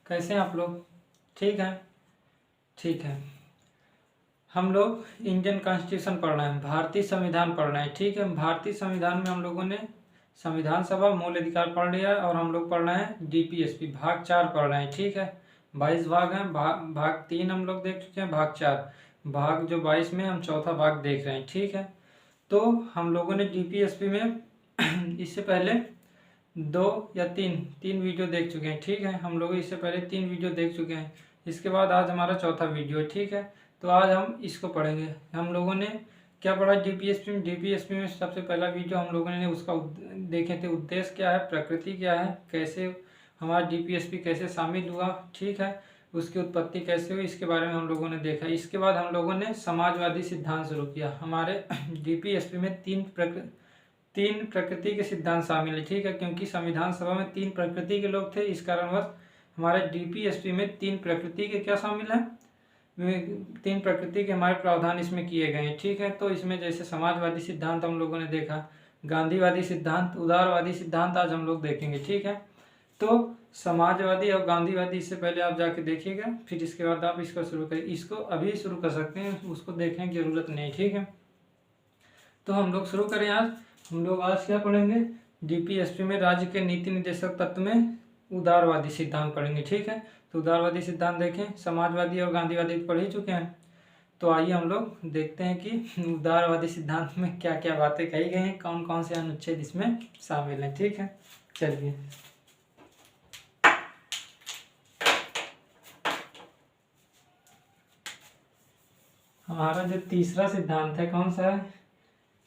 कैसे हैं आप लोग? ठीक है। ठीक है। हम लोग इंडियन कॉन्स्टिट्यूशन पढ़ रहे हैं, भारतीय संविधान पढ़ रहे हैं। ठीक है। भारतीय संविधान में हम लोगों ने संविधान सभा, मूल अधिकार पढ़ लिया है और हम लोग पढ़ रहे हैं डीपीएसपी भाग 4 पढ़ रहे हैं। ठीक है। 22 भाग हैं। भाग 3 हम लोग देख चुके हैं, भाग 4 भाग जो 22 में हम चौथा भाग देख रहे हैं। ठीक है। तो हम लोगों ने डीपीएसपी में इससे पहले 2 या 3 वीडियो देख चुके हैं। ठीक है। हम लोग इससे पहले 3 वीडियो देख चुके हैं। इसके बाद आज हमारा चौथा वीडियो है। ठीक है। तो आज हम इसको पढ़ेंगे। हम लोगों ने क्या पढ़ा डीपीएसपी में? डीपीएसपी में सबसे पहला वीडियो हम लोगों ने उसका देखे थे, उद्देश्य क्या है, प्रकृति क्या है, कैसे हमारा डीपीएसपी कैसे शामिल हुआ। ठीक है। उसकी उत्पत्ति कैसे हुई, इसके बारे में हम लोगों ने देखा। इसके बाद हम लोगों ने समाजवादी सिद्धांत शुरू किया। हमारे डीपीएसपी में तीन प्रकृति के सिद्धांत शामिल है। ठीक है। क्योंकि संविधान सभा में 3 प्रकृति के लोग थे, इस कारणवश हमारे डीपीएसपी में 3 प्रकृति के क्या शामिल है, 3 प्रकृति के हमारे प्रावधान इसमें किए गए हैं। ठीक है। तो इसमें जैसे समाजवादी सिद्धांत हम लोगों ने देखा, गांधीवादी सिद्धांत, उदारवादी सिद्धांत आज हम लोग देखेंगे। ठीक है। तो समाजवादी और गांधीवादी इससे पहले आप जाके देखिएगा, फिर इसके बाद आप इसको शुरू करें। इसको अभी शुरू कर सकते हैं, उसको देखने की जरूरत नहीं। ठीक है। तो हम लोग शुरू करें। आज हम लोग आज क्या पढ़ेंगे? डीपीएसपी में राज्य के नीति निर्देशक तत्व में उदारवादी सिद्धांत पढ़ेंगे। ठीक है। तो उदारवादी सिद्धांत देखें, समाजवादी और गांधीवादी पढ़ ही चुके हैं। तो आइए हम लोग देखते हैं कि उदारवादी सिद्धांत में क्या क्या बातें कही गई हैं, कौन कौन से अनुच्छेद इसमें शामिल हैं। ठीक है। चलिए, हमारा जो तीसरा सिद्धांत है कौन सा है?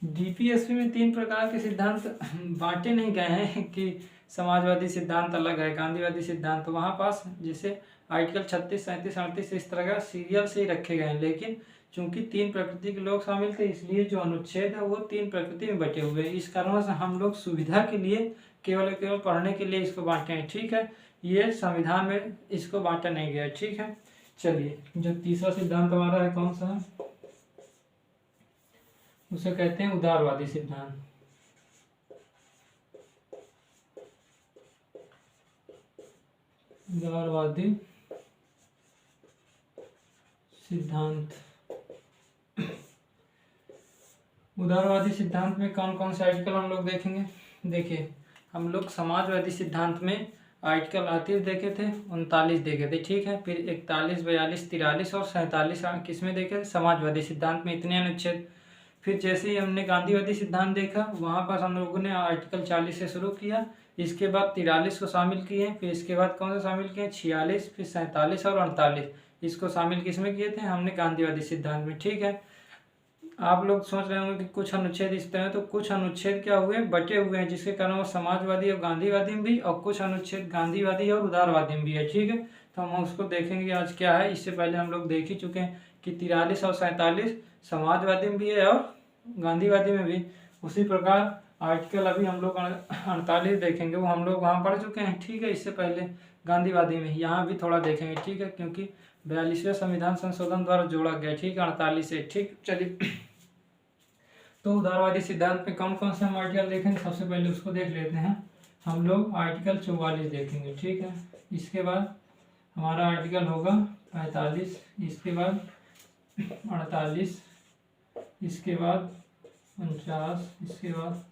डीपीएसपी में 3 प्रकार के सिद्धांत बांटे नहीं गए हैं कि समाजवादी सिद्धांत अलग है, गांधीवादी सिद्धांत वहाँ पास जैसे आर्टिकल 36, 37, 38 इस तरह का सीरियल से ही रखे गए हैं। लेकिन चूंकि 3 प्रकृति के लोग शामिल थे, इसलिए जो अनुच्छेद है वो 3 प्रकृति में बटे हुए हैं। इस कारण से हम लोग सुविधा के लिए केवल पढ़ने के लिए इसको बांटे हैं। ठीक है। ये संविधान में इसको बांटा नहीं गया। ठीक है। चलिए, जो तीसरा सिद्धांत हमारा है कौन सा है? उसे कहते हैं उदारवादी सिद्धांत। उदारवादी सिद्धांत। उदारवादी सिद्धांत में कौन कौन से आर्टिकल हम लोग देखेंगे? देखिए, हम लोग समाजवादी सिद्धांत में आर्टिकल 38 देखे थे, 39 देखे थे। ठीक है। फिर 41, 42, 43 और 47 किसमें देखे थे? समाजवादी सिद्धांत में इतने अनुच्छेद। फिर जैसे ही हमने गांधीवादी सिद्धांत देखा, वहाँ पर हम लोगों ने आर्टिकल 40 से शुरू किया, इसके बाद 43 को शामिल किए, फिर इसके बाद कौन सा शामिल किए? 46, फिर 47 और 48 इसको शामिल किसमें किए थे? हमने गांधीवादी सिद्धांत में। ठीक है। आप लोग सोच रहे होंगे कि कुछ अनुच्छेद इस तरह, तो कुछ अनुच्छेद क्या हुए? बटे हुए हैं, जिसके कारण वो समाजवादी और गांधीवादी में भी, और कुछ अनुच्छेद गांधीवादी और उदारवादी में भी है। ठीक है। तो हम उसको देखेंगे आज क्या है। इससे पहले हम लोग देख ही चुके हैं कि 43 और 47 समाजवादी में भी है और गांधीवादी में भी। उसी प्रकार आर्टिकल अभी हम लोग 48 देखेंगे, वो हम लोग वहाँ पढ़ चुके हैं। ठीक है। इससे पहले गांधीवादी में यहाँ भी थोड़ा देखेंगे। ठीक है। क्योंकि 42वें संविधान संशोधन द्वारा जोड़ा गया। ठीक है। 48 से। ठीक, चलिए। तो उदारवादी सिद्धांत में कौन कौन से हम आर्टिकल देखेंगे? सबसे पहले उसको देख लेते हैं। हम लोग आर्टिकल 44 देखेंगे। ठीक है। इसके बाद हमारा आर्टिकल होगा 45, इसके बाद 48, इसके बाद 49, इसके बाद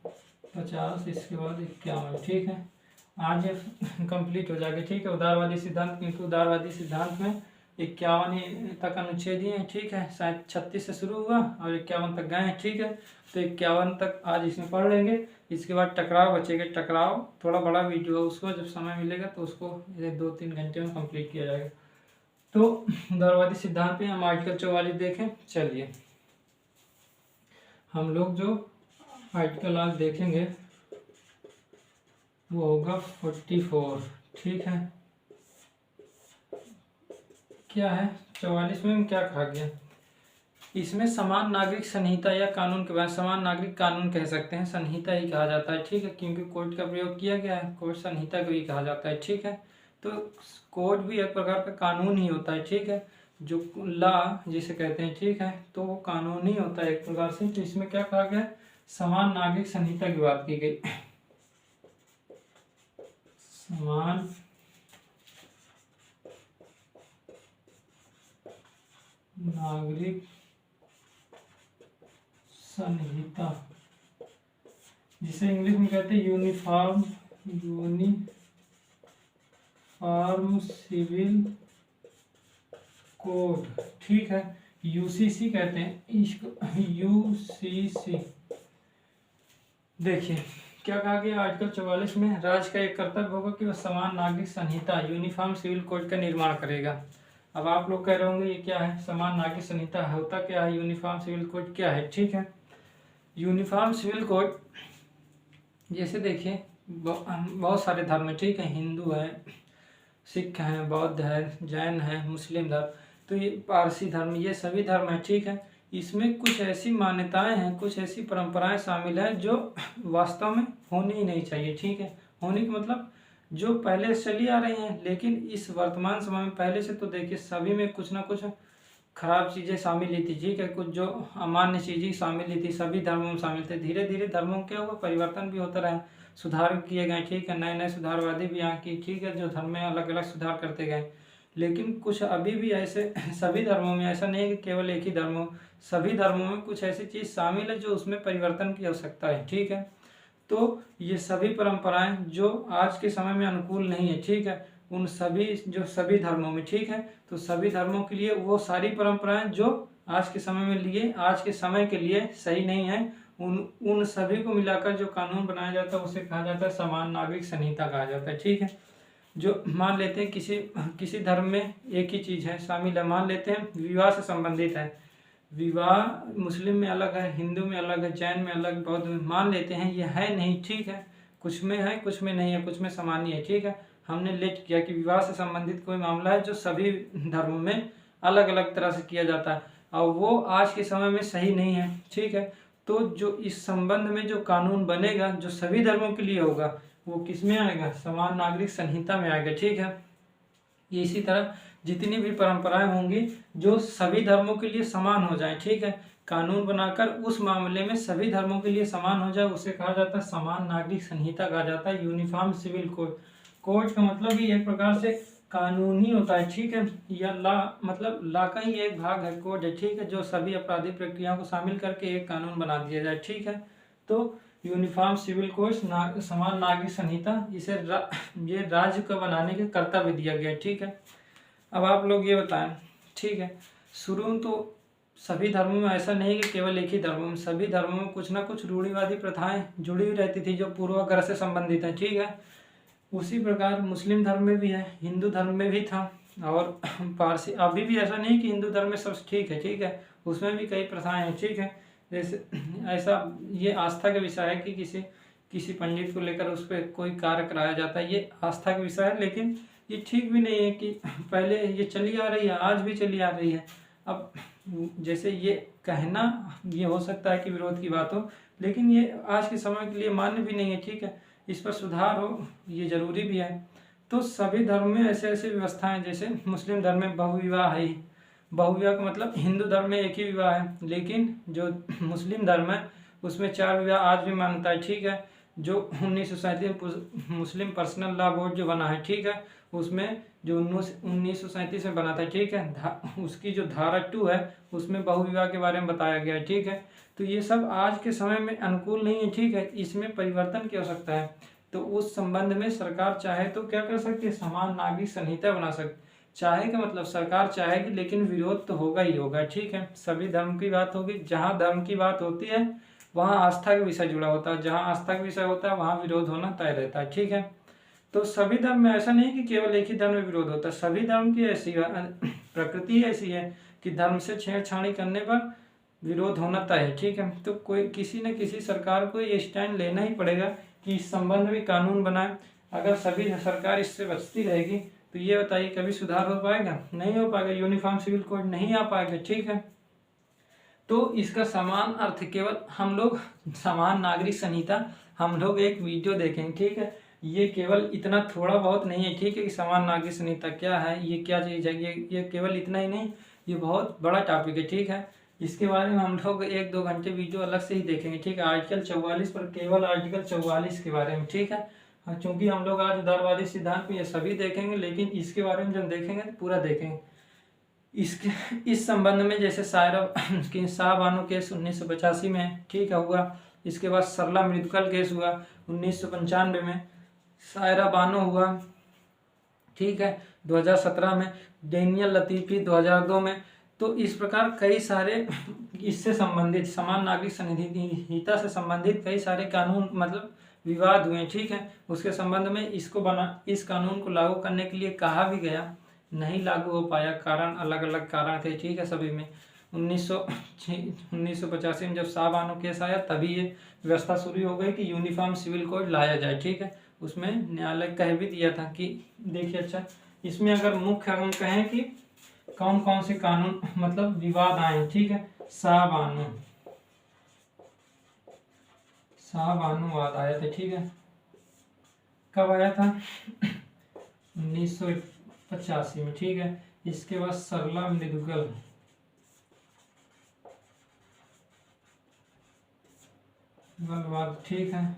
50, इसके बाद 51। ठीक है। आज ये कंप्लीट हो जाएगा। ठीक है। उदारवादी सिद्धांत, क्योंकि उदारवादी सिद्धांत में 51 तक अनुच्छेद ही है। ठीक है। शायद 36 से शुरू हुआ और 51 तक गए हैं। ठीक है। तो 51 तक आज इसमें पढ़ लेंगे। इसके बाद टकराव बचेगा। टकराव थोड़ा बड़ा वीडियो है, उसको जब समय मिलेगा तो उसको 2-3 घंटे में कंप्लीट किया जाएगा। तो उदारवादी सिद्धांत पे हम आर्टिकल 44 देखें। चलिए, हम लोग जो आर्टिकल आज देखेंगे वो होगा 44। ठीक है। क्या है 44 में क्या कहा गया? इसमें समान नागरिक संहिता या कानून के बारे में, समान नागरिक कानून कह सकते हैं, संहिता ही कहा जाता है। ठीक है। क्योंकि कोड का प्रयोग किया गया है, कोड संहिता को ही कहा जाता है। ठीक है। तो कोड भी एक प्रकार का कानून ही होता है। ठीक है। जो लॉ जिसे कहते हैं। ठीक है। तो वो कानून ही होता है एक प्रकार से। तो इसमें क्या कहा गया? समान नागरिक संहिता की बात की गई। समान नागरिक संहिता, जिसे इंग्लिश में कहते हैं यूनिफॉर्म सिविल कोड, ठीक है, यूसीसी कहते हैं इसको, यूसीसी। देखिए क्या कहा गया आर्टिकल 44 में, राज्य का एक कर्तव्य होगा कि वह समान नागरिक संहिता यूनिफॉर्म सिविल कोड का निर्माण करेगा। अब आप लोग कह रहे होंगे ये क्या है, समान नागरिक संहिता होता क्या है, यूनिफॉर्म सिविल कोड क्या है, ठीक है। यूनिफॉर्म सिविल कोड जैसे देखिए बहुत सारे धर्म है, ठीक है, हिंदू है, सिख हैं, बौद्ध है, जैन है, मुस्लिम धर्म, तो ये पारसी धर्म, ये सभी धर्म है, ठीक है। इसमें कुछ ऐसी मान्यताएं हैं, कुछ ऐसी परंपराएं शामिल है जो वास्तव में होनी ही नहीं चाहिए, ठीक है। होने का मतलब जो पहले से चली आ रही हैं, लेकिन इस वर्तमान समय में पहले से तो देखिए सभी में कुछ ना कुछ खराब चीज़ें शामिल ही थी, ठीक है, कुछ जो अमान्य चीज़ें शामिल ही थी, सभी धर्मों में शामिल थे। धीरे धीरे धर्मों में क्या हुआ, परिवर्तन भी होता रहा, सुधार किए गए, ठीक है, नए नए सुधारवादी भी यहाँ की, ठीक है, जो धर्म में अलग अलग सुधार करते गए। लेकिन कुछ अभी भी ऐसे सभी धर्मों में, ऐसा नहीं कि केवल एक ही धर्म हो, सभी धर्मों में कुछ ऐसी चीज़ शामिल है जो उसमें परिवर्तन की आवश्यकता है, ठीक है। तो ये सभी परंपराएं जो आज के समय में अनुकूल नहीं है, ठीक है, उन सभी जो सभी धर्मों में, ठीक है, तो सभी धर्मों के लिए वो सारी परंपराएं जो आज के समय में लिए आज के समय के लिए सही नहीं है, उन सभी को मिलाकर जो कानून बनाया जाता है उसे कहा जाता है समान नागरिक संहिता कहा जाता है, ठीक है। जो मान लेते हैं किसी धर्म में एक ही चीज़ है शामिल है, मान लेते हैं विवाह से संबंधित है, विवाह मुस्लिम में अलग है, हिंदू में अलग है, जैन में अलग, बौद्ध में, मान लेते हैं ये है नहीं, ठीक है, कुछ में है कुछ में नहीं है, कुछ में सामान्य है, ठीक है। हमने लेट किया कि विवाह से संबंधित कोई मामला है जो सभी धर्मों में अलग अलग तरह से किया जाता है और वो आज के समय में सही नहीं है, ठीक है। तो जो इस संबंध में जो कानून बनेगा जो सभी धर्मों के लिए होगा वो किस में आएगा, समान नागरिक संहिता में आएगा, ठीक है। इसी तरह जितनी भी परंपराएं होंगी जो सभी धर्मों के लिए समान हो जाए, ठीक है, कानून बनाकर उस मामले में सभी धर्मों के लिए समान हो जाए उसे कहा जाता है समान नागरिक संहिता कहा जाता है, यूनिफॉर्म सिविल कोड। कोड का मतलब ही एक प्रकार से कानून ही होता है, ठीक है, या ला मतलब ला का ही एक भाग है कोड है, ठीक है, जो सभी आपराधिक प्रक्रियाओं को शामिल करके एक कानून बना दिया जाए, ठीक है। तो यूनिफॉर्म सिविल कोड समान नागरिक संहिता इसे ये राज्य को बनाने के कर्तव्य दिया गया, ठीक है। अब आप लोग ये बताएं, ठीक है, शुरू में तो सभी धर्मों में ऐसा नहीं कि केवल एक ही धर्मों में, सभी धर्मों में कुछ ना कुछ रूढ़िवादी प्रथाएं जुड़ी हुई रहती थी जो पूर्वाग्रह से संबंधित है, ठीक है। उसी प्रकार मुस्लिम धर्म में भी है, हिंदू धर्म में भी था और पारसी, अभी भी ऐसा नहीं कि हिंदू धर्म में सब ठीक है, ठीक है, उसमें भी कई प्रथाएं हैं, ठीक है। जैसे ऐसा ये आस्था का विषय है कि किसी पंडित को लेकर उस पर कोई कार्य कराया जाता है, ये आस्था का विषय है, लेकिन ये ठीक भी नहीं है कि पहले ये चली आ रही है, आज भी चली आ रही है। अब जैसे ये कहना ये हो सकता है कि विरोध की बात हो, लेकिन ये आज के समय के लिए मान्य भी नहीं है, ठीक है, इस पर सुधार हो ये जरूरी भी है। तो सभी धर्म में ऐसे ऐसे व्यवस्थाएं, जैसे मुस्लिम धर्म में बहुविवाह है, बहुविवाह का मतलब हिंदू धर्म में एक ही विवाह है, लेकिन जो मुस्लिम धर्म है उसमें 4 विवाह आज भी मानता है, ठीक है। जो 1937 मुस्लिम पर्सनल लॉ बोर्ड जो बना है, ठीक है, उसमें जो 1937 में बना था, ठीक है, उसकी जो धारा 2 है उसमें बहुविवाह के बारे में बताया गया है, ठीक है। तो ये सब आज के समय में अनुकूल नहीं है, ठीक है, इसमें परिवर्तन की आवश्यकता है। तो उस संबंध में सरकार चाहे तो क्या कर सकती है, समान नागरिक संहिता बना सकती, चाहे का मतलब सरकार चाहेगी, लेकिन विरोध तो होगा ही होगा, ठीक है। सभी धर्म की बात होगी, जहाँ धर्म की बात होती है वहाँ आस्था का विषय जुड़ा होता है, जहाँ आस्था का विषय होता है वहाँ विरोध होना तय रहता है, ठीक है। तो सभी धर्म में ऐसा नहीं कि केवल एक ही धर्म में विरोध होता है, सभी धर्म की ऐसी प्रकृति ऐसी है कि धर्म से छेड़छाड़ी करने पर विरोध होना तय है, ठीक है। तो कोई किसी न किसी सरकार को ये स्टैंड लेना ही पड़ेगा कि इस संबंध में कानून बनाए। अगर सभी सरकार इससे बचती रहेगी तो ये बताइए कभी सुधार हो पाएगा, नहीं हो पाएगा, यूनिफॉर्म सिविल कोड नहीं आ पाएगा, ठीक है। तो इसका समान अर्थ केवल हम लोग समान नागरिक संहिता हम लोग एक वीडियो देखेंगे, ठीक है। ये केवल इतना थोड़ा बहुत नहीं है, ठीक है, कि समान नागरिक संहिता क्या है, ये क्या चीज़ है, ये केवल इतना ही नहीं, ये बहुत बड़ा टॉपिक है, ठीक है। इसके बारे में हम लोग 1-2 घंटे वीडियो अलग से ही देखेंगे, ठीक है। आर्टिकल 44 पर केवल आर्टिकल 44 के बारे में, ठीक है। चूँकि हम लोग आज उदारवादी सिद्धांत में ये सभी देखेंगे, लेकिन इसके बारे में जब देखेंगे तो पूरा देखेंगे। इसके इस संबंध में जैसे सायरा की शाह बानो केस 1985 में ठीक है हुआ। इसके बाद सरला मृदुकल केस हुआ 1995 में। सायरा बानो हुआ ठीक है 2017 में। डेनियल लतीफ़ी 2002 में। तो इस प्रकार कई सारे इससे संबंधित समान नागरिक संहिता से संबंधित कई सारे कानून मतलब विवाद हुए ठीक है। उसके संबंध में इस कानून को लागू करने के लिए कहा भी गया, नहीं लागू हो पाया। कारण अलग अलग कारण थे ठीक है सभी में। 1985 में जब शाह बानो केस आया तभी ये व्यवस्था शुरू हो गई कि यूनिफॉर्म सिविल कोड लाया जाए ठीक है। उसमें न्यायालय कह भी दिया था कि देखिए अच्छा इसमें अगर मुख्य हम कहें कि कौन कौन से कानून मतलब विवाद आए ठीक है। शाह बानो वाद आया था ठीक है। कब आया था 1985 में ठीक है। इसके बाद सरला मृदुकल वाद ठीक है।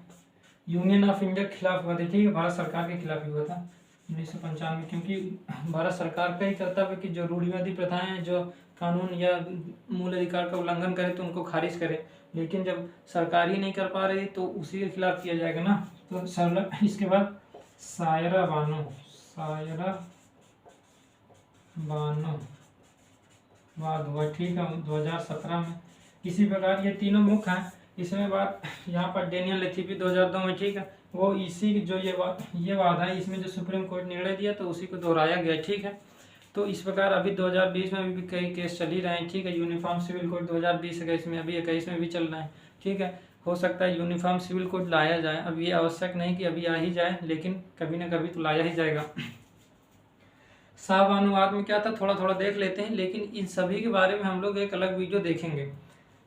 यूनियन ऑफ इंडिया के खिलाफ हुआ था ठीक है। भारत सरकार के खिलाफ हुआ था 1995 क्योंकि भारत सरकार का ही कर्तव्य कि जो रूढ़िवादी प्रथाएं हैं जो कानून या मूल अधिकार का उल्लंघन करे तो उनको खारिज करे। लेकिन जब सरकार ही नहीं कर पा रही तो उसी के खिलाफ किया जाएगा ना। तो सरला इसके बाद सायरा बानो वाद हुआ ठीक है 2017 में। इसी प्रकार ये तीनों मुख्य हैं। इसमें बात यहाँ पर डेनियल लतीफ़ी 2002 में ठीक है। वो इसी जो ये वाद है इसमें जो सुप्रीम कोर्ट निर्णय दिया तो उसी को दोहराया गया ठीक है। तो इस प्रकार अभी 2020 में भी कई केस चल ही रहे हैं ठीक है। यूनिफॉर्म सिविल कोड 2020 में अभी 21 में भी चल रहा है ठीक है। हो सकता है यूनिफॉर्म सिविल कोड लाया जाए। अब ये आवश्यक नहीं कि अभी आ ही जाए लेकिन कभी ना कभी तो लाया ही जाएगा। शाह बानो वाद में क्या था थोड़ा थोड़ा देख लेते हैं, लेकिन इन सभी के बारे में हम लोग एक अलग वीडियो देखेंगे।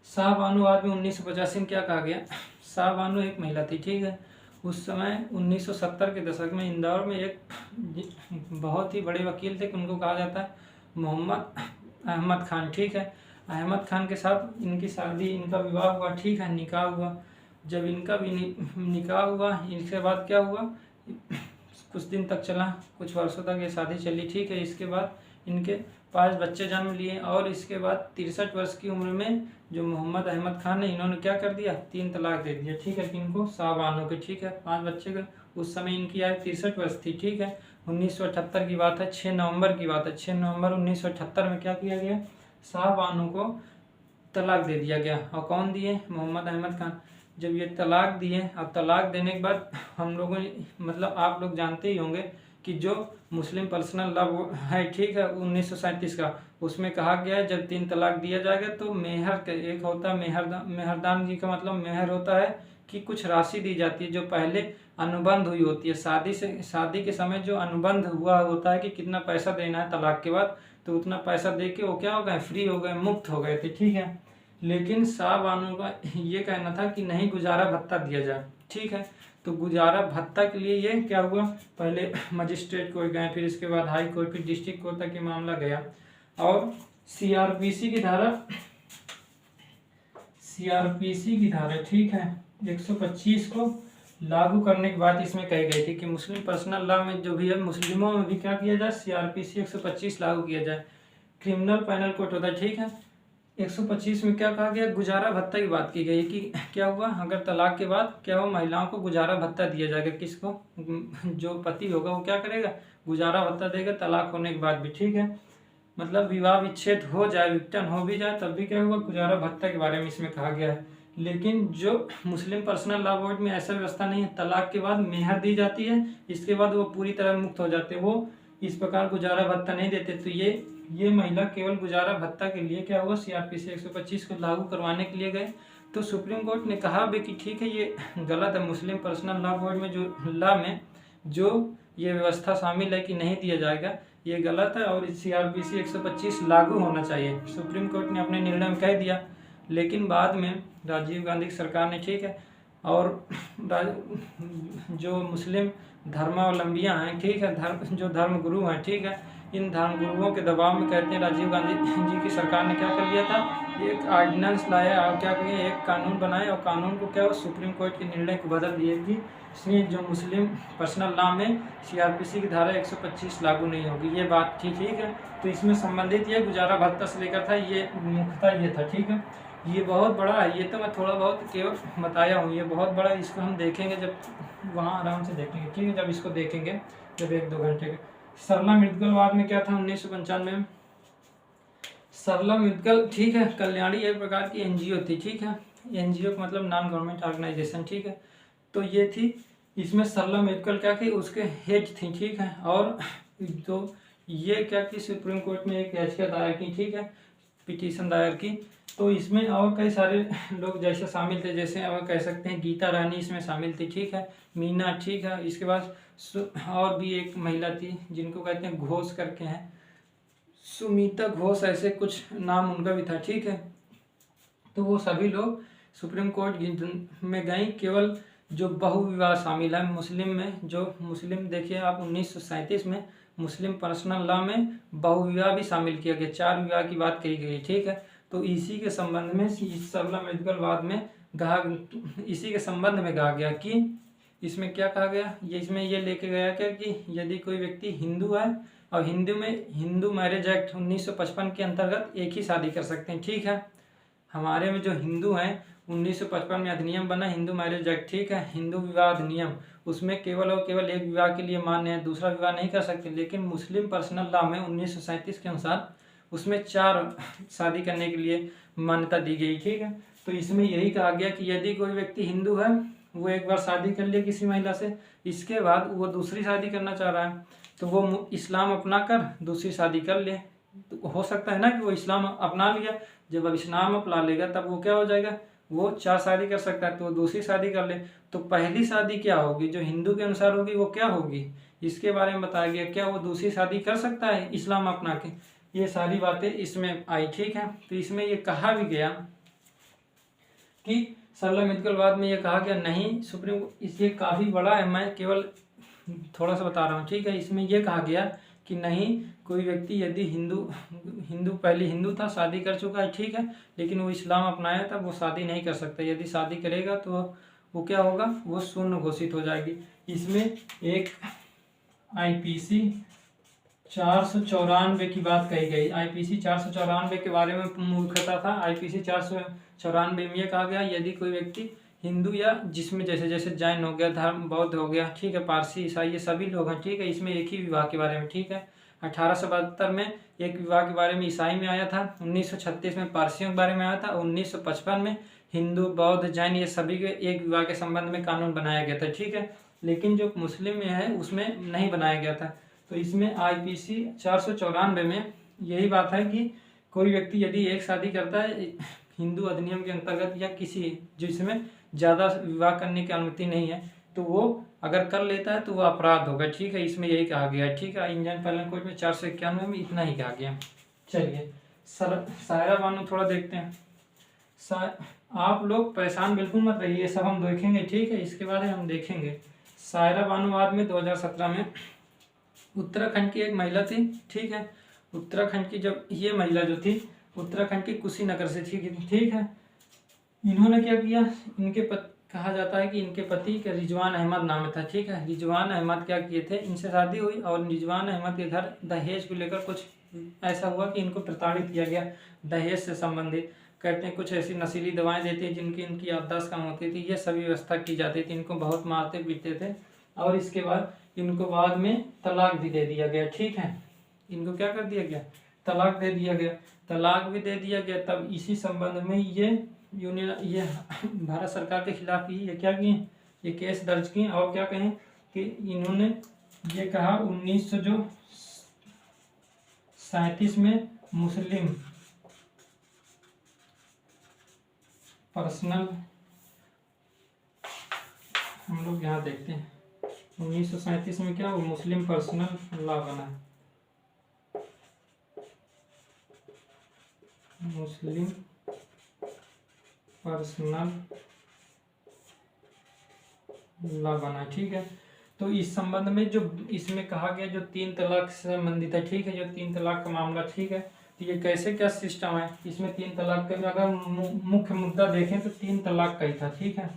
शाह बानो वाद में 1985 में क्या कहा गया। शाह बानो एक महिला थी ठीक है। उस समय 1970 के दशक में इंदौर में एक बहुत ही बड़े वकील थे, उनको कहा जाता है मोहम्मद अहमद खान ठीक है। अहमद खान के साथ इनकी शादी इनका विवाह हुआ ठीक है, निकाह हुआ। जब इनका भी निकाह हुआ इसके बाद क्या हुआ कुछ दिन तक चला, कुछ वर्षों तक ये शादी चली ठीक है। इसके बाद इनके 5 बच्चे जन्म लिए और इसके बाद 63 वर्ष की उम्र में जो मोहम्मद अहमद खान है इन्होंने क्या कर दिया 3 तलाक दे दिया ठीक है। इनको शाह बानो के ठीक है 5 बच्चे का। उस समय इनकी आयु 63 वर्ष थी ठीक है। 1978 की बात है, 6 नवंबर की बात है। 6 नवंबर 1978 में क्या किया गया शाह बानो को तलाक दे दिया गया। और कौन दिए मोहम्मद अहमद खान। जब ये तलाक दिए, अब तलाक देने के बाद हम लोगों ने मतलब आप लोग जानते ही होंगे कि जो मुस्लिम पर्सनल लॉ है ठीक है 1937 का, उसमें कहा गया है जब 3 तलाक दिया जाएगा तो मेहर एक होता है मेहरदान जी का मतलब मेहर होता है कि कुछ राशि दी जाती है जो पहले अनुबंध हुई होती है। शादी के समय जो अनुबंध हुआ होता है कि कितना पैसा देना है तलाक के बाद, तो उतना पैसा दे के वो क्या हो गए फ्री हो गए, मुक्त हो गए थे ठीक है। लेकिन शाह बानो का ये कहना था कि नहीं गुजारा भत्ता दिया जाए ठीक है। तो गुजारा भत्ता के लिए ये क्या हुआ पहले मजिस्ट्रेट कोर्ट गए, फिर इसके बाद हाई कोर्ट, फिर डिस्ट्रिक्ट कोर्ट तक ये मामला गया। और सीआरपीसी की धारा ठीक है 125 को लागू करने की बात इसमें कही गई थी कि मुस्लिम पर्सनल लॉ में जो भी है मुस्लिमों में भी क्या किया जाए सीआरपीसी 125 लागू किया जाए। क्रिमिनल पैनल कोड होता है ठीक है। 125 में क्या कहा गया गुजारा भत्ता की बात की गई कि क्या हुआ अगर तलाक के बाद क्या हो महिलाओं को गुजारा भत्ता दिया जाएगा। किसको जो पति होगा वो क्या करेगा गुजारा भत्ता देगा तलाक होने के बाद भी ठीक है। मतलब विवाह विच्छेद हो जाए विघटन हो भी जाए तब भी क्या हुआ गुजारा भत्ता के बारे में इसमें कहा गया है। लेकिन जो मुस्लिम पर्सनल लॉ बोर्ड में ऐसा व्यवस्था नहीं है। तलाक के बाद मेहर दी जाती है, इसके बाद वो पूरी तरह मुक्त हो जाते हैं, वो इस प्रकार गुजारा भत्ता नहीं देते। तो ये महिला केवल गुजारा भत्ता के लिए क्या हुआ सीआरपीसी 125 को लागू करवाने के लिए गए। तो सुप्रीम कोर्ट ने कहा भी कि ठीक है ये गलत है, मुस्लिम पर्सनल लॉ बोर्ड में जो लॉ में जो ये व्यवस्था शामिल है कि नहीं दिया जाएगा ये गलत है और सीआरपीसी 125 लागू होना चाहिए। सुप्रीम कोर्ट ने अपने निर्णय में कह दिया। लेकिन बाद में राजीव गांधी की सरकार ने ठीक है और जो मुस्लिम धर्मावलंबियां हैं ठीक है जो धर्म गुरु हैं ठीक है इन धर्मगुरुओं के दबाव में कहते हैं राजीव गांधी जी की सरकार ने क्या कर लिया था, एक ऑर्डिनेंस लाया और क्या किया, एक कानून बनाया और कानून को क्या सुप्रीम कोर्ट के निर्णय को बदल दिए कि इसमें जो मुस्लिम पर्सनल लॉ में सीआरपीसी की धारा 125 लागू नहीं होगी। ये बात थी, ठीक है। तो इसमें संबंधित ये गुजारा भत्ता से लेकर था, ये मुख्यतः ये था, ठीक है। ये बहुत बड़ा है, ये तो मैं थोड़ा बहुत केवल बताया हूँ, ये बहुत बड़ा। इसको हम देखेंगे जब वहाँ आराम से देखेंगे, ठीक है, जब इसको देखेंगे जब 1-2 घंटे के। सरला मृदुकलवाद में क्या था 1995 में, सरला मृदुकल, ठीक है, कल्याणी एक प्रकार की एनजीओ थी, ठीक है। एनजीओ का मतलब नॉन गवर्नमेंट ऑर्गेनाइजेशन, ठीक है। तो ये थी, इसमें सरला मृदुकल क्या की उसके हेड थी, ठीक है। और तो ये क्या की सुप्रीम कोर्ट में एक याचिका दायर की, ठीक है, पिटीशन दायर की। तो इसमें और कई सारे लोग जैसे शामिल थे, जैसे और कह सकते हैं गीता रानी इसमें शामिल थी, ठीक है, मीना, ठीक है। इसके बाद और भी एक महिला थी जिनको कहते हैं घोष करके हैं, सुमिता घोष, ऐसे कुछ नाम उनका भी था, ठीक है। तो वो सभी लोग सुप्रीम कोर्ट में गए। केवल जो बहुविवाह शामिल है मुस्लिम में, जो मुस्लिम देखिए आप 1937 में मुस्लिम पर्सनल लॉ में बहुविवाह भी शामिल किया गया, 4 विवाह की बात कही गई, ठीक है। तो इसी के संबंध में इस सरला मृदुकलवाद में इसी के संबंध में कहा गया कि इसमें क्या कहा गया, ये इसमें ये लेके गया क्या कि यदि कोई व्यक्ति हिंदू है और हिंदू में हिंदू मैरिज एक्ट 1955 के अंतर्गत एक ही शादी कर सकते हैं, ठीक है। हमारे में जो हिंदू हैं 1955 में अधिनियम बना हिंदू मैरिज एक्ट, ठीक है, हिंदू विवाह अधिनियम, उसमें केवल और केवल एक विवाह के लिए मान्य है, दूसरा विवाह नहीं कर सकते। लेकिन मुस्लिम पर्सनल लॉ में 1937 के अनुसार उसमें 4 शादी करने के लिए मान्यता दी गई, ठीक है। तो इसमें यही कहा गया कि यदि कोई व्यक्ति हिंदू है, वो एक बार शादी कर ले किसी महिला से, इसके बाद वो दूसरी शादी करना चाह रहा है, तो वो इस्लाम अपना कर दूसरी शादी कर ले। तो हो सकता है ना कि वो इस्लाम अपना लिया, जब अब इस्लाम अपना लेगा तब वो क्या हो जाएगा, वो 4 शादी कर सकता है, तो वो दूसरी शादी कर ले। तो पहली शादी क्या होगी, जो हिंदू के अनुसार होगी वो क्या होगी, इसके बारे में बताया गया। क्या वो दूसरी शादी कर सकता है इस्लाम अपना के, ये सारी बातें इसमें आई, ठीक है। तो इसमें ये कहा भी गया कि सरला मृदुकलवाद में ये कहा गया नहीं, सुप्रीम, ये काफ़ी बड़ा है, मैं केवल थोड़ा सा बता रहा हूँ, ठीक है। इसमें यह कहा गया कि नहीं, कोई व्यक्ति यदि हिंदू पहले हिंदू था, शादी कर चुका है, ठीक है, लेकिन वो इस्लाम अपनाया था, वो शादी नहीं कर सकता। यदि शादी करेगा तो वो क्या होगा, वो शून्य घोषित हो जाएगी। इसमें एक आईपीसी 494 की बात कही गई। आईपीसी 494 के बारे में मुख्यतः था। आईपीसी 494 में यह कहा गया यदि कोई व्यक्ति हिंदू या जिसमें जैसे जैसे जैन हो गया, धर्म बौद्ध हो गया, ठीक है, पारसी ईसाई, ये सभी लोग हैं, ठीक है। इसमें एक ही विवाह के बारे में, ठीक है। 1872 में एक विवाह के बारे में ईसाई में आया था, 1936 में पारसियों के बारे में आया था, 1955 में हिंदू बौद्ध जैन ये सभी के एक विवाह के संबंध में कानून बनाया गया था, ठीक है। लेकिन जो मुस्लिम में है उसमें नहीं बनाया गया था। तो इसमें आईपीसी 494 में यही बात है कि कोई व्यक्ति यदि एक शादी करता है हिंदू अधिनियम के अंतर्गत या किसी जिसमें ज़्यादा विवाह करने की अनुमति नहीं है, तो वो अगर कर लेता है तो वो अपराध होगा, ठीक है। इसमें यही कहा गया है, ठीक है। इंडियन पैनल कोड में 491 में इतना ही कहा गया। चलिए सायरा बानो थोड़ा देखते हैं। आप लोग परेशान बिल्कुल मत रहिए, ये सब हम देखेंगे, ठीक है, इसके बारे में हम देखेंगे। सायरा बानोवाद में 2017 में उत्तराखंड की एक महिला थी, ठीक है। उत्तराखंड की जब ये महिला जो थी उत्तराखंड के कुशीनगर से थी, ठीक है। इन्होंने क्या किया, कहा जाता है कि इनके पति का रिजवान अहमद नाम था, ठीक है। रिजवान अहमद क्या किए थे, इनसे शादी हुई और रिजवान अहमद के घर दहेज को लेकर कुछ ऐसा हुआ कि इनको प्रताड़ित किया गया दहेज से संबंधित। कहते हैं कुछ ऐसी नशीली दवाएं देती जिनकी इनकी याददाश्त कम होती थी, ये सभी व्यवस्था की जाती थी। इनको बहुत मारते पीटते थे और इसके बाद इनको बाद में तलाक भी दे दिया गया, ठीक है। इनको क्या कर दिया गया, तलाक दे दिया गया, तलाक भी दे दिया गया। तब इसी संबंध में ये भारत सरकार के खिलाफ ही ये क्या किए, ये केस दर्ज किए और क्या कहें कि इन्होंने ये कहा 1937 में मुस्लिम पर्सनल, हम लोग यहाँ देखते हैं 1937 में क्या मुस्लिम पर्सनल लॉ बना, मुस्लिम पर्सनल लॉ बना, ठीक है। तो इस संबंध में जो इसमें कहा गया जो 3 तलाक से संबंधित है, ठीक है, जो 3 तलाक का मामला, ठीक है। तो ये कैसे क्या सिस्टम है, इसमें 3 तलाक का अगर मुख्य मुद्दा देखें तो 3 तलाक का ही था, ठीक है।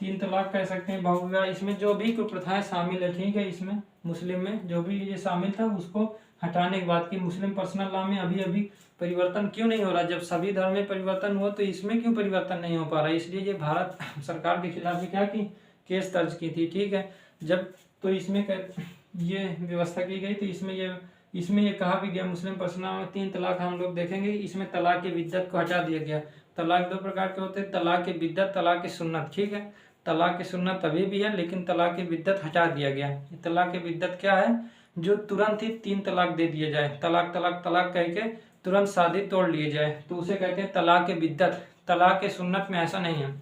3 तलाक कह सकते हैं, बहुविवाह, इसमें जो भी कुप्रथाएं शामिल है, ठीक है, इसमें मुस्लिम में जो भी ये शामिल था उसको हटाने के बाद की मुस्लिम पर्सनल लॉ में अभी अभी परिवर्तन क्यों नहीं हो रहा, जब सभी धर्म में परिवर्तन हुआ तो इसमें क्यों परिवर्तन नहीं हो पा रहा, इसलिए ये भारत सरकार के खिलाफ भी क्या की केस दर्ज की थी, ठीक है। जब तो इसमें ये व्यवस्था की गई तो इसमें ये कहा भी गया मुस्लिम पर्सनल में 3 तलाक हम लोग देखेंगे। इसमें तलाक के बिद्दत को हटा दिया गया। तलाक 2 प्रकार के होते हैं, तलाक के बिद्दत, तलाक की सुन्नत, ठीक है। तलाक की सुन्नत अभी भी है लेकिन तलाक की बिद्दत हटा दिया गया। तलाक की बिद्दत क्या है, जो तुरंत ही 3 तलाक दे दिए जाए, तलाक तलाक तलाक कह के तुरंत शादी तोड़ लिए जाए, तो उसे कहते हैं तलाक के बिद्दत। तलाक के सुन्नत में ऐसा नहीं है,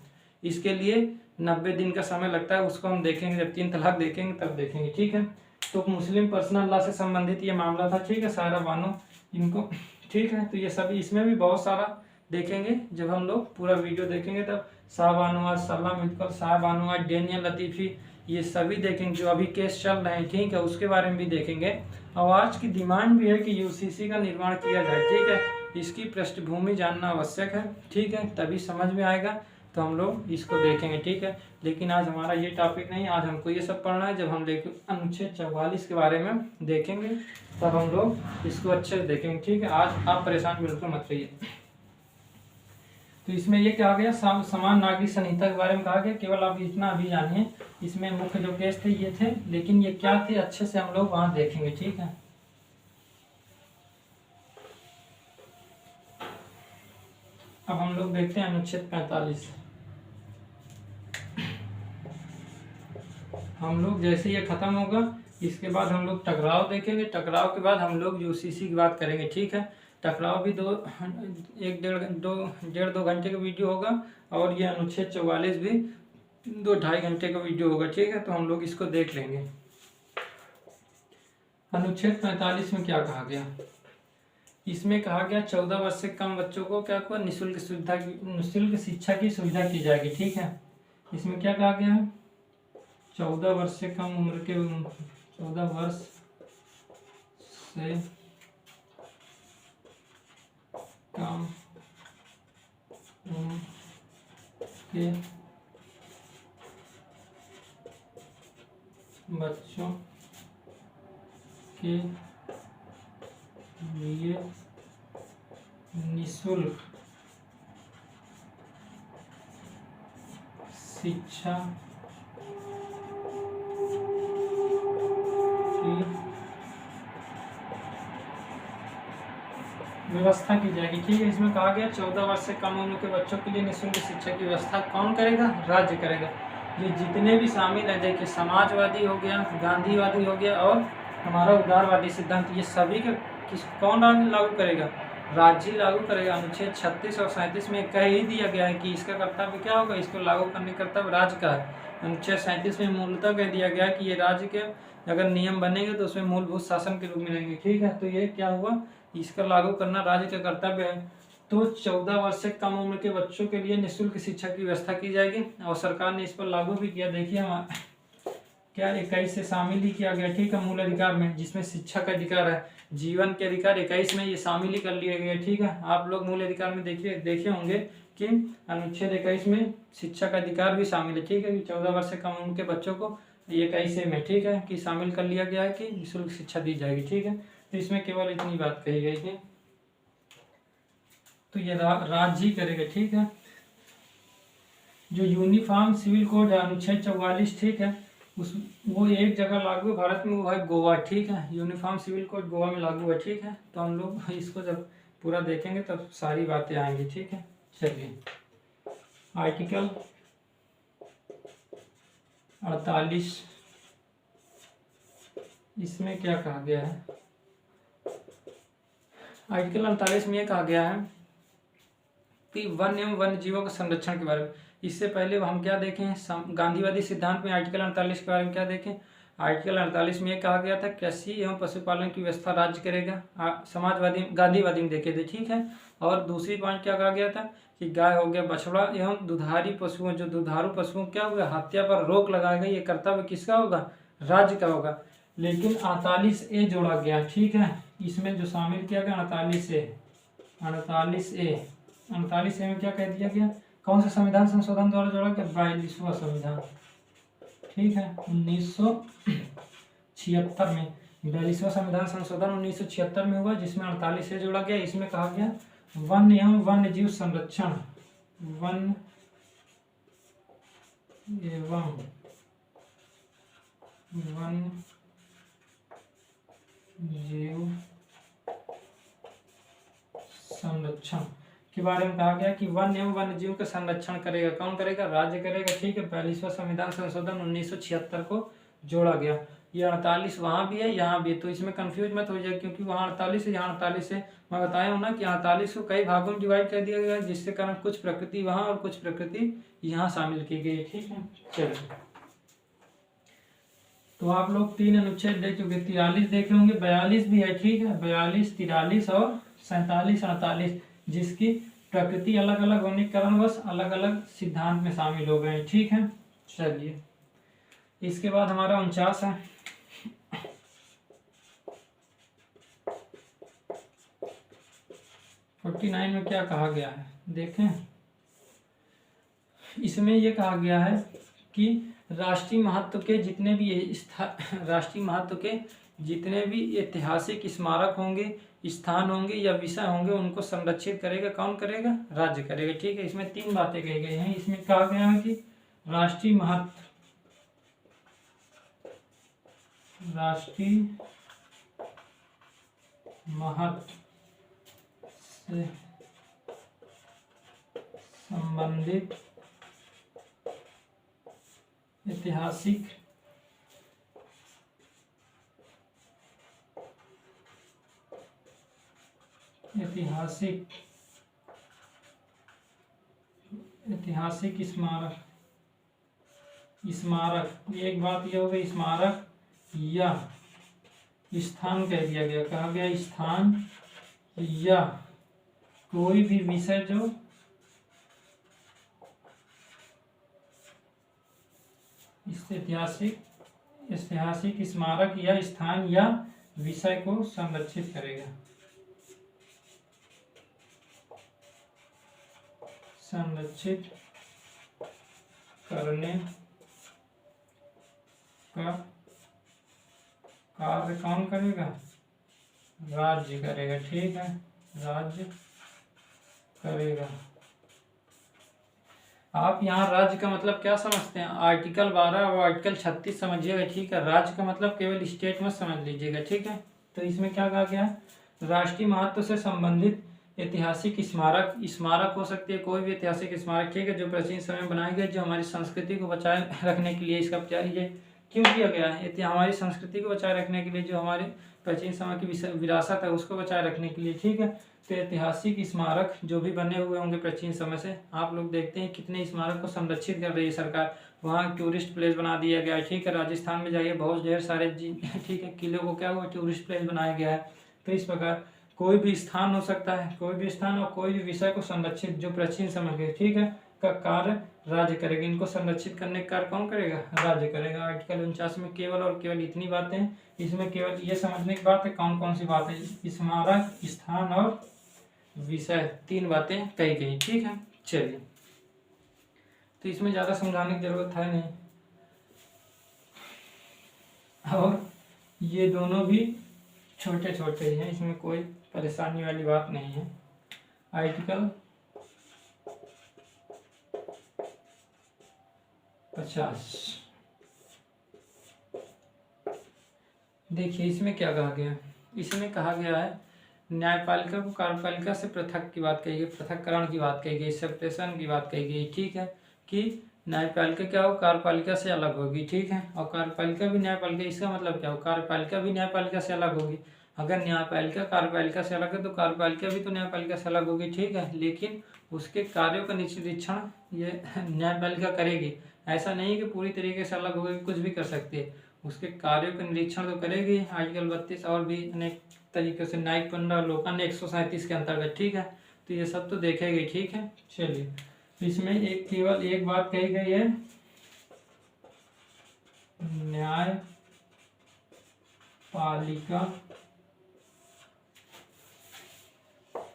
इसके लिए 90 दिन का समय लगता है, उसको हम देखेंगे जब 3 तलाक देखेंगे तब देखेंगे, ठीक है। तो मुस्लिम पर्सनल लॉ से संबंधित ये मामला था, ठीक है, सारा बानो इनको, ठीक है। तो ये सभी इसमें भी बहुत सारा देखेंगे, जब हम लोग पूरा वीडियो देखेंगे तब शाहबानुआज, सलाम मित्तल, शाहबानुआज, डेनियल लतीफ़ी, ये सभी देखेंगे जो अभी केस चल रहे हैं, ठीक है, उसके बारे में भी देखेंगे। और आज की डिमांड भी है कि यूसीसी का निर्माण किया जाए, ठीक है। इसकी पृष्ठभूमि जानना आवश्यक है, ठीक है, तभी समझ में आएगा, तो हम लोग इसको देखेंगे, ठीक है। लेकिन आज हमारा ये टॉपिक नहीं, आज हमको ये सब पढ़ना है। जब हम अनुच्छेद 44 के बारे में देखेंगे तब हम लोग इसको अच्छे से देखेंगे, ठीक है। आज आप परेशान बिल्कुल मत रहिए। तो इसमें ये कहा गया समान नागरिक संहिता के बारे में कहा गया, केवल आप इतना अभी जानिए, इसमें मुख्य जो केस थे ये थे, लेकिन ये क्या थे अच्छे से हम लोग वहां देखेंगे, ठीक है। अब हम लोग देखते हैं अनुच्छेद 45। हम लोग जैसे ये खत्म होगा इसके बाद हम लोग टकराव देखेंगे, टकराव के बाद हम लोग यूसीसी की बात करेंगे, ठीक है। टकराव भी 1.5-2 घंटे का वीडियो होगा और ये अनुच्छेद 44 भी 2-2.5 घंटे का वीडियो होगा, ठीक है। तो हम लोग इसको देख लेंगे। अनुच्छेद 45 में क्या कहा गया, इसमें कहा गया 14 वर्ष से कम बच्चों को क्या हुआ निःशुल्क शिक्षा की सुविधा की जाएगी, ठीक है। इसमें क्या कहा गया है, 14 वर्ष से कम उम्र के 14 वर्ष से कम उम्र के बच्चों के लिए निःशुल्क शिक्षा की व्यवस्था की जाएगी, ठीक है। इसमें कहा गया 14 वर्ष से कम उम्र के बच्चों के लिए निःशुल्क शिक्षा की व्यवस्था कौन करेगा, राज्य करेगा। ये जितने भी शामिल हैं, देखिए समाजवादी हो गया, गांधीवादी हो गया और हमारा उदारवादी सिद्धांत, ये सभी के कौन लागू करेगा, राज्य लागू करेगा। अनुच्छेद 36 और 37 में कह ही दिया गया है कि इसका कर्तव्य क्या होगा, इसको लागू करने का कर्तव्य राज्य का है। अनुच्छेद 37 में मूलतः कह दिया गया है कि ये राज्य के अगर नियम बनेंगे तो उसमें मूलभूत शासन के रूप में रहेंगे, ठीक है। तो ये क्या हुआ, इसका लागू करना राज्य का कर्तव्य है। तो 14 वर्ष से कम उम्र के बच्चों के लिए निःशुल्क शिक्षा की व्यवस्था की जाएगी और सरकार ने इस पर लागू भी किया। देखिए हम क्या 21 से शामिल ही किया गया, ठीक है, मूल अधिकार में, जिसमें शिक्षा का अधिकार है, जीवन के अधिकार 21 में ये शामिल ही कर लिए गए, ठीक है। आप लोग मूल अधिकार में देखे होंगे कि अनुच्छेद 21 में शिक्षा का अधिकार भी शामिल है, ठीक है। 14 वर्ष से कम उम्र के बच्चों को 21 में, ठीक है, कि शामिल कर लिया गया है कि निःशुल्क शिक्षा दी जाएगी, ठीक है। तो इसमें केवल इतनी बात कही गई थी, तो ये राज्य ही करेगा, ठीक है। जो यूनिफॉर्म सिविल कोड है अनुच्छेद 44, ठीक है, वो एक जगह लागू है भारत में, वो है गोवा, ठीक है। यूनिफॉर्म सिविल कोड गोवा में लागू है, ठीक है। तो हम लोग इसको जब पूरा देखेंगे तब सारी बातें आएंगी, ठीक है। चलिए आर्टिकल 48, इसमें क्या कहा गया है, आर्टिकल 48 में ये कहा गया है कि वन एवं वन्य जीवों के संरक्षण के बारे में। इससे पहले हम क्या देखें, गांधीवादी सिद्धांत में आर्टिकल 48 के बारे में क्या देखें। आर्टिकल 48 में ये कहा गया था कृषि एवं पशुपालन की व्यवस्था राज्य करेगा। समाजवादी गांधीवादी में देखे थे, ठीक है। और दूसरी पॉइंट क्या कहा गया था कि गाय हो गया, बछड़ा एवं दुधारी पशुओं, जो दुधारू पशुओं क्या होगा, हत्या पर रोक लगाएगा। ये कर्तव्य किसका होगा, राज्य का होगा। लेकिन 48A जोड़ा गया, ठीक है, इसमें जो शामिल किया गया 48A। 48A में क्या कह दिया गया, कौन सा संविधान संशोधन द्वारा जोड़ा गया, 42वां संविधान, ठीक है, 1976 में 42वां संविधान संशोधन 1976 में हुआ, जिसमें 48A जोड़ा गया। इसमें कहा गया वन एवं वन्य जीव संरक्षण, वन एवं वन्य जीव संरक्षण के बारे में कहा गया कि वन एवं वन्य जीव का संरक्षण करेगा, कौन करेगा, राज्य करेगा, ठीक है। 42वां संविधान संशोधन 1976 को जोड़ा गया। ये 48 वहाँ भी है, यहाँ भी, तो इसमें कंफ्यूज मत हो जाए, क्योंकि वहाँ 48 है, यहाँ 48 है। मैं बताया हूँ ना कि 48 को कई भागों में डिवाइड कर दिया गया, जिसके कारण कुछ प्रकृति वहाँ और कुछ प्रकृति यहाँ शामिल की गई, ठीक है। चलिए, तो आप लोग 3 अनुच्छेद देख चुके, 43 देखे होंगे, 42 भी है, ठीक है, 42, 43 और 47, 48, जिसकी प्रकृति अलग अलग होने के कारण बस अलग अलग सिद्धांत में शामिल हो गए, ठीक है। चलिए, इसके बाद हमारा 49 है। 49 में क्या कहा गया है, देखें, इसमें यह कहा गया है कि राष्ट्रीय महत्व के जितने भी ऐतिहासिक स्मारक होंगे, स्थान होंगे या विषय होंगे, उनको संरक्षित करेगा, कौन करेगा, राज्य करेगा, ठीक है। इसमें 3 बातें कही गई हैं। इसमें कहा गया है कि राष्ट्रीय महत्व से संबंधित ऐतिहासिक स्मारक, एक बात यह हो गई, स्मारक या स्थान कह दिया गया, कहा गया स्थान या कोई भी विषय जो ऐतिहासिक स्मारक या स्थान या विषय को संरक्षित करेगा, संरक्षित करने का कार्य कौन करेगा, राज्य करेगा, ठीक है, राज्य करेगा। आप यहाँ राज्य का मतलब क्या समझते हैं, आर्टिकल 12 और आर्टिकल 36 समझिएगा, ठीक है। राज्य का मतलब केवल स्टेट में समझ लीजिएगा, ठीक है। तो इसमें क्या कहा गया है, राष्ट्रीय महत्व से संबंधित ऐतिहासिक स्मारक हो सकती है, कोई भी ऐतिहासिक स्मारक, ठीक है, जो प्राचीन समय में बनाए गए, जो हमारी संस्कृति को बचाए रखने के लिए, इसका ये क्यों किया गया है, हमारी संस्कृति को बचाए रखने के लिए, जो हमारे प्राचीन समय की विरासत है उसको बचाए रखने के लिए, ठीक है। तो ऐतिहासिक स्मारक जो भी बने हुए होंगे प्राचीन समय से, आप लोग देखते हैं कितने स्मारक को संरक्षित कर रही है सरकार। वहाँ टूरिस्ट प्लेस बना दिया गया है, ठीक है। राजस्थान में जाइए, बहुत ढेर सारे ठीक है किले को क्या हुआ, टूरिस्ट प्लेस बनाया गया है। तो इस प्रकार कोई भी स्थान हो सकता है, कोई भी स्थान और कोई भी विषय को संरक्षित जो प्राचीन समय के, ठीक है, का कार्य राज्य करेगा। इनको संरक्षित करने का कार्य कौन करेगा, राज्य करेगा। आर्टिकल 49 में केवल और केवल इतनी बातें हैं। इसमें केवल ये समझने की बात है कौन कौन सी बात है, स्मारक, स्थान और विषय, 3 बातें कही गई, ठीक है। चलिए, तो इसमें ज्यादा समझाने की जरूरत है नहीं, और ये दोनों भी छोटे छोटे हैं, इसमें कोई परेशानी वाली बात नहीं है। आर्टिकल 50 देखिए, इसमें क्या कहा गया, इसमें कहा गया है न्यायपालिका को कार्यपालिका से पृथक की बात कही गई, पृथककरण की बात कही गई, सेपरेशन की बात कही गई, ठीक है, कि न्यायपालिका क्या हो, कार्यपालिका से अलग होगी, ठीक है। और कार्यपालिका भी न्यायपालिका, इसका मतलब क्या हो, कार्यपालिका भी न्यायपालिका से अलग होगी। अगर न्यायपालिका कार्यपालिका से अलग है तो कार्यपालिका भी तो न्यायपालिका से अलग होगी, ठीक है। लेकिन उसके कार्यों का निरीक्षण ये न्यायपालिका करेगी। ऐसा नहीं कि पूरी तरीके से अलग होगी, कुछ भी कर सकती है, उसके कार्यों का निरीक्षण तो करेगी। आर्टिकल 32 और भी अनेक तरीके से न्यायिक पंडा लोकन 137 के अंतर्गत, ठीक है। तो ये सब तो देखेगी, ठीक है। चलिए, इसमें एक केवल एक बात कही गई है, न्यायपालिका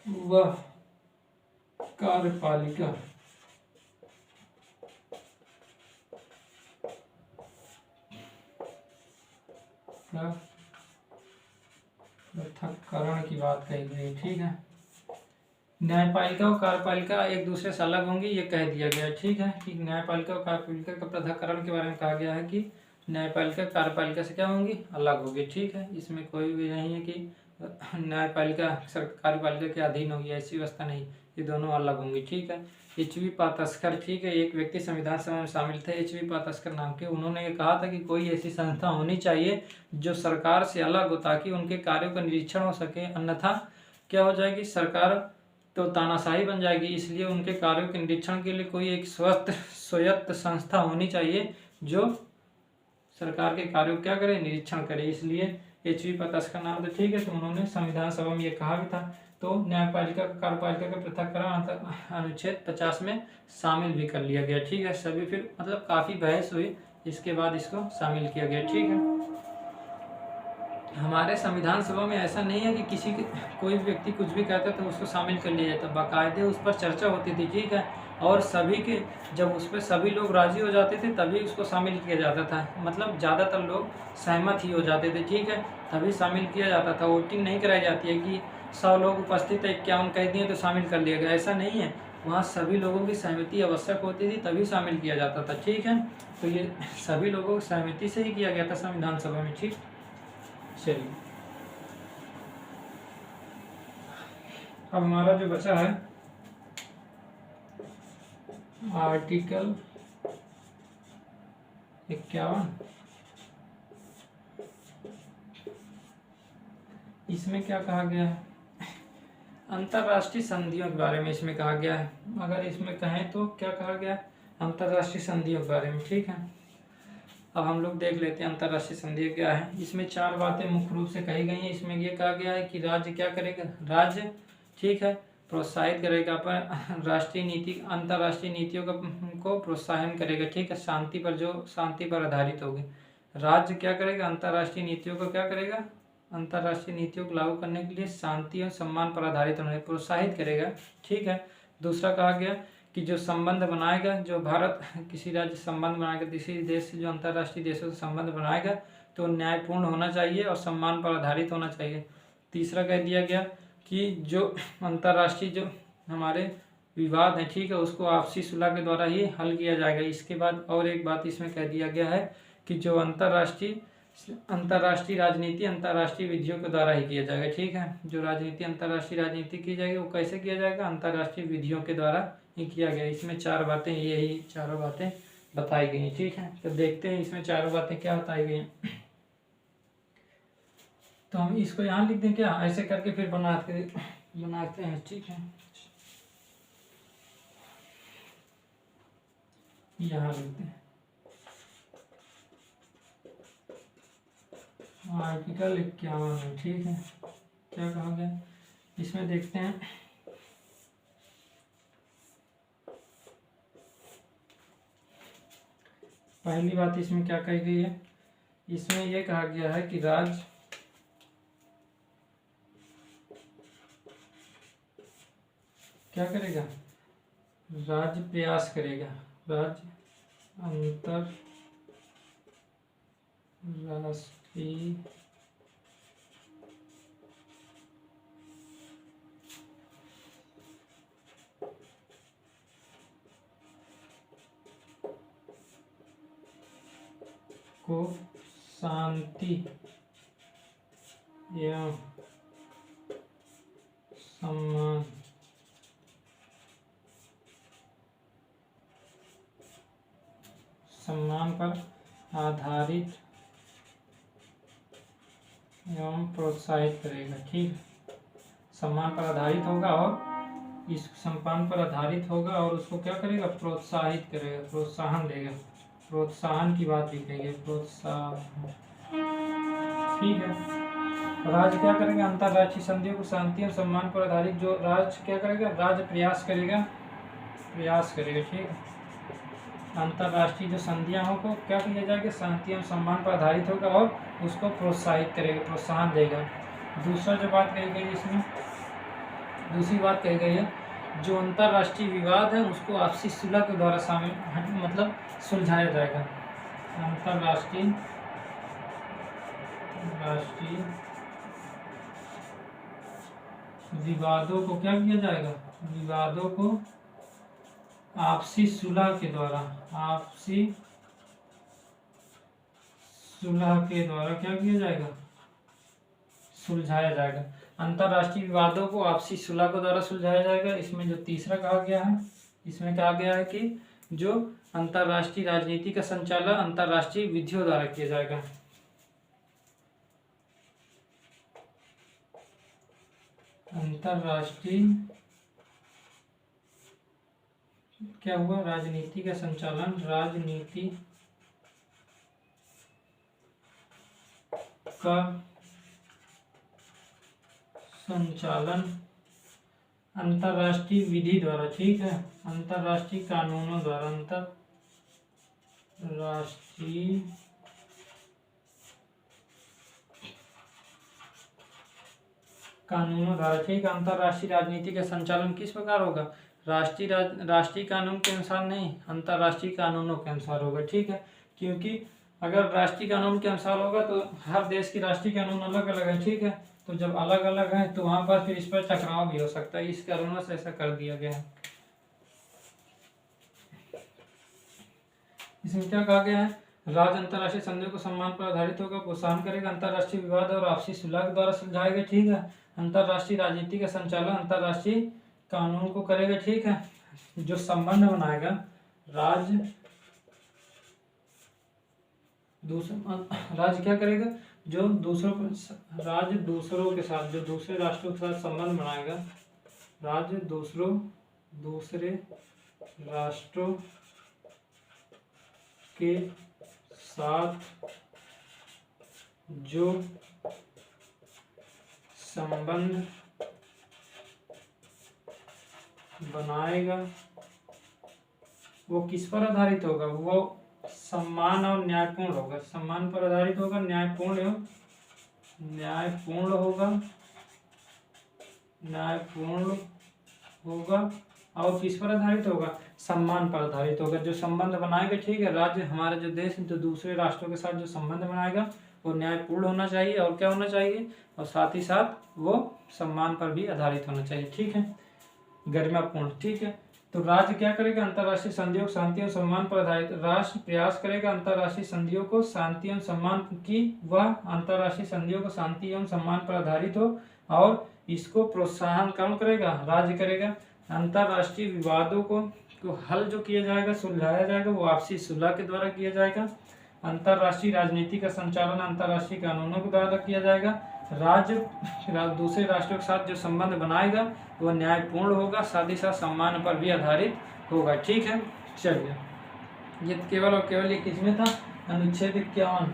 व कार्यपालिका का पृथक्करण की बात कही गई, ठीक है। न्यायपालिका और कार्यपालिका एक दूसरे से अलग होंगी, ये कह दिया गया है, ठीक है, कि न्यायपालिका और कार्यपालिका का पृथक्करण के बारे में कहा गया है कि न्यायपालिका कार्यपालिका से क्या होंगी, अलग होगी, ठीक है। इसमें कोई भी नहीं है कि न्यायपालिका कार्यपालिका के अधीन होगी, ऐसी व्यवस्था नहीं, ये दोनों अलग होंगी, ठीक है। एच.वी. पातस्कर, ठीक है, एक व्यक्ति संविधान सभा में शामिल थे, एच.वी. पातस्कर नाम के। उन्होंने ये कहा था कि कोई ऐसी संस्था होनी चाहिए जो सरकार से अलग हो, ताकि उनके कार्यों का निरीक्षण हो सके, अन्यथा क्या हो जाएगी, सरकार तो तानाशाही बन जाएगी। इसलिए उनके कार्यों के निरीक्षण के लिए कोई एक स्वायत्त संस्था होनी चाहिए जो सरकार के कार्यों क्या करे, निरीक्षण करे। इसलिए एच.वी. पातस्कर नाम था, ठीक है। तो उन्होंने संविधान सभा में ये कहा भी था। तो न्यायपालिका कार्यपालिका का पृथक्करण अनुच्छेद 50 में शामिल भी कर लिया गया, ठीक है। सभी फिर मतलब काफी बहस हुई, इसके बाद इसको शामिल किया गया, ठीक है। हमारे संविधान सभा में ऐसा नहीं है कि कोई व्यक्ति कुछ भी कहता तो उसको शामिल कर लिया जाता, बाकायदे उस पर चर्चा होती थी, ठीक है। और सभी के जब उस पर सभी लोग राजी हो जाते थे तभी उसको शामिल किया जाता था, मतलब ज़्यादातर लोग सहमत ही हो जाते थे, ठीक है, तभी शामिल किया जाता था। वोटिंग नहीं कराई जाती है कि 100 लोग उपस्थित है, 51 कह दिए तो शामिल कर लिया गया, ऐसा नहीं है। वहाँ सभी लोगों की सहमति आवश्यक होती थी, तभी शामिल किया जाता था, ठीक है। तो ये सभी लोगों की सहमति से ही किया गया था संविधान सभा में, ठीक। चलिए, अब हमारा जो बचा है आर्टिकल 51, इसमें क्या कहा गया है, अंतर्राष्ट्रीय संधियों के बारे में इसमें कहा गया है। अगर इसमें कहें तो क्या कहा गया है, अंतर्राष्ट्रीय संधियों के बारे में, ठीक है। अब हम लोग देख लेते हैं अंतर्राष्ट्रीय संधि क्या है। इसमें 4 बातें मुख्य रूप से कही गई हैं। इसमें ये कहा गया है कि राज्य क्या करेगा, राज्य, ठीक है, प्रोत्साहित करेगा पर राष्ट्रीय नीति, अंतर्राष्ट्रीय नीतियों को प्रोत्साहन करेगा, ठीक है, शांति पर आधारित होगी। राज्य क्या करेगा, अंतर्राष्ट्रीय नीतियों को क्या करेगा, अंतर्राष्ट्रीय नीतियों को लागू करने के लिए शांति और सम्मान पर आधारित होने प्रोत्साहित करेगा, ठीक है। दूसरा कहा गया कि जो संबंध बनाएगा, जो भारत किसी राज्य संबंध बनाएगा किसी देश से, जो अंतर्राष्ट्रीय देशों से संबंध बनाएगा तो न्यायपूर्ण होना चाहिए और सम्मान पर आधारित होना चाहिए। तीसरा कह दिया गया कि जो अंतर्राष्ट्रीय जो हमारे विवाद हैं, ठीक है, उसको आपसी सुलह के द्वारा ही हल किया जाएगा। इसके बाद और एक बात इसमें कह दिया गया है कि जो अंतर्राष्ट्रीय राजनीति अंतर्राष्ट्रीय विधियों के द्वारा ही किया जाएगा, ठीक है। जो राजनीति अंतर्राष्ट्रीय राजनीति की जाएगी वो कैसे किया जाएगा, अंतर्राष्ट्रीय विधियों के द्वारा ही किया गया। इसमें 4 बातें, यही चारों बातें बताई गई, ठीक है। तो देखते हैं इसमें 4 बातें क्या बताई गई हैं। तो हम इसको यहाँ लिख दें क्या, ऐसे करके फिर बनाते हैं, ठीक है। यहाँ लिखते हैं आर्टिकल 51 है, ठीक है। क्या कहा गया इसमें, देखते हैं। पहली बात इसमें क्या कही गई है, इसमें यह कहा गया है कि राज्य क्या करेगा, राज्य प्रयास करेगा, राज्य अंतरराष्ट्रीय को शांति एवं सम्मान पर आधारित एवं प्रोत्साहित करेगा, ठीक। सम्मान पर आधारित होगा और इस सम्मान पर आधारित होगा और उसको क्या करेगा, प्रोत्साहित करेगा, प्रोत्साहन देगा। प्रोत्साहन की बात भी कही है, प्रोत्साहन, ठीक है। राज्य क्या करेगा, अंतरराष्ट्रीय संधियों को शांति और सम्मान पर आधारित, जो राज्य क्या करेगा, राज्य प्रयास करेगा, ठीक है। अंतरराष्ट्रीय जो संधियां हो को क्या किया जाएगा, शांति और सम्मान पर आधारित होगा और उसको प्रोत्साहित करेगा, प्रोत्साहन देगा। दूसरा जो बात कही गई इसमें, दूसरी बात कही गई है, जो अंतरराष्ट्रीय विवाद है उसको आपसी सुलह के द्वारा मतलब सुलझाया जाएगा। अंतरराष्ट्रीय विवादों को क्या किया जाएगा, विवादों को आपसी सुलह के द्वारा, आपसी सुलह के द्वारा क्या किया जाएगा, सुलझाया जाएगा। अंतरराष्ट्रीय विवादों को आपसी सुलह के द्वारा सुलझाया जाएगा। इसमें जो तीसरा कहा गया है, इसमें कहा गया है कि जो अंतरराष्ट्रीय राजनीति का संचालन अंतरराष्ट्रीय विधियों द्वारा किया जाएगा। अंतरराष्ट्रीय क्या हुआ, राजनीति का संचालन, राजनीति का संचालन अंतरराष्ट्रीय विधि द्वारा, ठीक है, अंतरराष्ट्रीय कानूनों द्वारा, अंतरराष्ट्रीय कानूनों द्वारा, ठीक है। अंतरराष्ट्रीय राजनीति का संचालन किस प्रकार होगा, राष्ट्रीय कानून के अनुसार नहीं, अंतरराष्ट्रीय कानूनों के अनुसार होगा, ठीक है। क्योंकि अगर राष्ट्रीय कानून के अनुसार होगा तो हर देश की राष्ट्रीय कानून अलग अलग है, ठीक है। तो जब अलग अलग है तो वहां पर फिर इस पर टकराव भी हो सकता है, इस कारणों से ऐसा कर दिया गया है। इसमें क्या कहा गया है, राज्य अंतरराष्ट्रीय संधियों को सम्मान पर आधारित होकर प्रोत्साहन करेगा, अंतरराष्ट्रीय विवाद और आपसी सुलह के द्वारा सुलझाएगा, ठीक है। अंतरराष्ट्रीय राजनीति का संचालन अंतरराष्ट्रीय कानून को करेगा, ठीक है। जो संबंध बनाएगा राज्य क्या करेगा, जो राज्य दूसरों के साथ, जो दूसरे राष्ट्रों के साथ संबंध बनाएगा, राज्य दूसरे राष्ट्रों के साथ जो संबंध बनाएगा वो किस पर आधारित होगा, वो सम्मान और न्यायपूर्ण होगा, सम्मान पर आधारित होगा, न्यायपूर्ण होगा और किस पर आधारित होगा, सम्मान पर आधारित होगा। जो संबंध बनाएगा, ठीक है, राज्य हमारा जो देश जो दूसरे राष्ट्रों के साथ जो संबंध बनाएगा वो न्यायपूर्ण होना चाहिए और क्या होना चाहिए, और साथ ही साथ वो सम्मान पर भी आधारित होना चाहिए, ठीक है, गरिमापूर्ण, ठीक है। तो राज्य क्या करेगा, अंतरराष्ट्रीय संधियों को शांति और सम्मान पर आधारित, राष्ट्र प्रयास करेगा अंतरराष्ट्रीय संधियों को शांति एवं सम्मान की, वह अंतरराष्ट्रीय संधियों को शांति एवं सम्मान पर आधारित हो और इसको प्रोत्साहन कौन करेगा, राज्य करेगा। अंतरराष्ट्रीय विवादों को हल जो किया जाएगा, सुलझाया जाएगा, वो आपसी सुलह के द्वारा किया जाएगा। अंतरराष्ट्रीय राजनीति का संचालन अंतरराष्ट्रीय कानूनों के द्वारा किया जाएगा। राज्य दूसरे राष्ट्रों के साथ जो संबंध बनाएगा वो न्यायपूर्ण होगा, साथ ही साथ सम्मान पर भी आधारित होगा, ठीक है। चलिए, ये केवल और केवल ये किसमें था, अनुच्छेद 51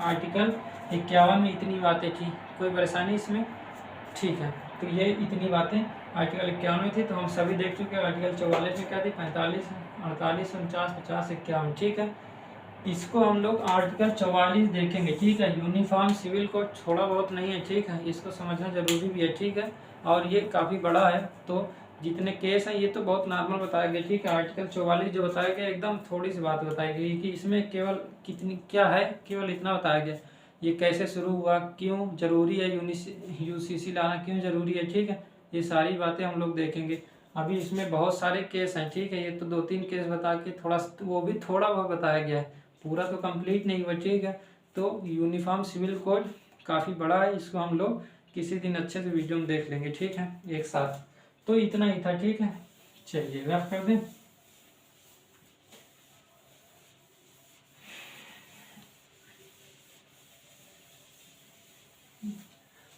आर्टिकल 51 में इतनी बातें थी, कोई परेशानी इसमें, ठीक है। तो ये इतनी बातें आर्टिकल 51 में थी, तो हम सभी देख चुके हैं। आर्टिकल 44 में क्या थी, 45, 48, 49, 50, 51, ठीक है। इसको हम लोग आर्टिकल 44 देखेंगे, ठीक है। यूनिफॉर्म सिविल कोड थोड़ा बहुत नहीं है, ठीक है, इसको समझना जरूरी भी है, ठीक है। और ये काफ़ी बड़ा है, तो जितने केस हैं ये तो बहुत नॉर्मल बताया गया, ठीक है। आर्टिकल 44 जो बताया गया एकदम थोड़ी सी बात बताई गई कि इसमें केवल कितनी क्या है, केवल इतना बताया गया, ये कैसे शुरू हुआ, क्यों जरूरी है यूसीसी लाना, क्यों जरूरी है, ठीक है। ये सारी बातें हम लोग देखेंगे। अभी इसमें बहुत सारे केस हैं, ठीक है, ये तो 2-3 केस बता के थोड़ा, वो भी थोड़ा बहुत बताया गया है, पूरा तो कंप्लीट नहीं हुआ, ठीक है। तो यूनिफॉर्म सिविल कोड काफ़ी बड़ा है, इसको हम लोग किसी दिन अच्छे से वीडियो में देख लेंगे, ठीक है, एक साथ। तो इतना ही था, ठीक है। चलिए रफ कर दें।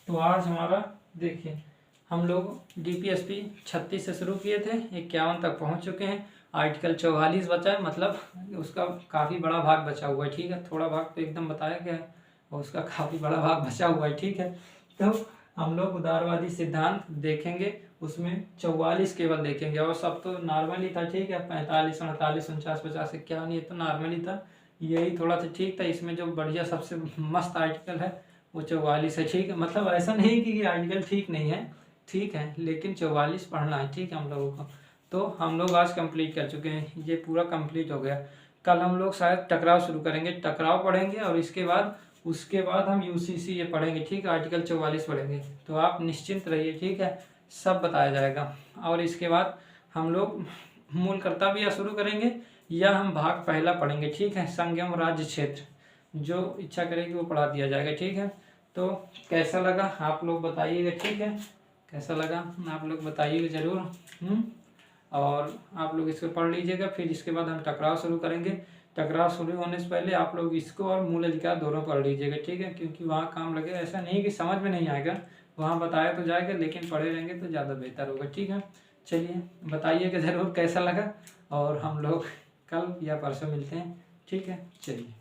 तो आज हमारा देखिए, हम लोग डीपीएसपी 36 से शुरू किए थे, 51 तक पहुंच चुके हैं। आर्टिकल 44 बचा है, मतलब उसका काफ़ी बड़ा भाग बचा हुआ है, ठीक है। थोड़ा भाग तो एकदम बताया गया है और उसका काफ़ी बड़ा भाग बचा हुआ है, ठीक है। तो हम लोग उदारवादी सिद्धांत देखेंगे, उसमें 44 केवल देखेंगे, और सब तो नॉर्मल ही था, ठीक है। 45, 48, 49, 50, 51 ये तो नॉर्मल ही था, यही थोड़ा सा ठीक था। इसमें जो बढ़िया सबसे मस्त आर्टिकल है वो 44 है, ठीक है। मतलब ऐसा नहीं कि ये आर्टिकल ठीक नहीं है, ठीक है, लेकिन 44 पढ़ना है, ठीक है हम लोगों को। तो हम लोग आज कंप्लीट कर चुके हैं, ये पूरा कंप्लीट हो गया। कल हम लोग शायद टकराव शुरू करेंगे, टकराव पढ़ेंगे, और उसके बाद हम यूसीसी ये पढ़ेंगे, ठीक है। आर्टिकल 44 पढ़ेंगे, तो आप निश्चिंत रहिए, ठीक है, सब बताया जाएगा। और इसके बाद हम लोग मूल कर्तव्य शुरू करेंगे, या हम भाग पहला पढ़ेंगे, ठीक है। संगम राज्य क्षेत्र, जो इच्छा करेगी वो पढ़ा दिया जाएगा, ठीक है। तो कैसा लगा आप लोग बताइएगा, ठीक है, कैसा लगा आप लोग बताइएगा ज़रूर। और आप लोग इसको पढ़ लीजिएगा, फिर इसके बाद हम टकराव शुरू करेंगे। टकराव शुरू होने से पहले आप लोग इसको और मूल अधिकार दोनों पढ़ लीजिएगा, ठीक है, क्योंकि वहाँ काम लगेगा। ऐसा नहीं कि समझ में नहीं आएगा, वहाँ बताया तो जाएगा, लेकिन पढ़े रहेंगे तो ज़्यादा बेहतर होगा, ठीक है। चलिए बताइएगा ज़रूर कैसा लगा, और हम लोग कल या परसों मिलते हैं, ठीक है, चलिए।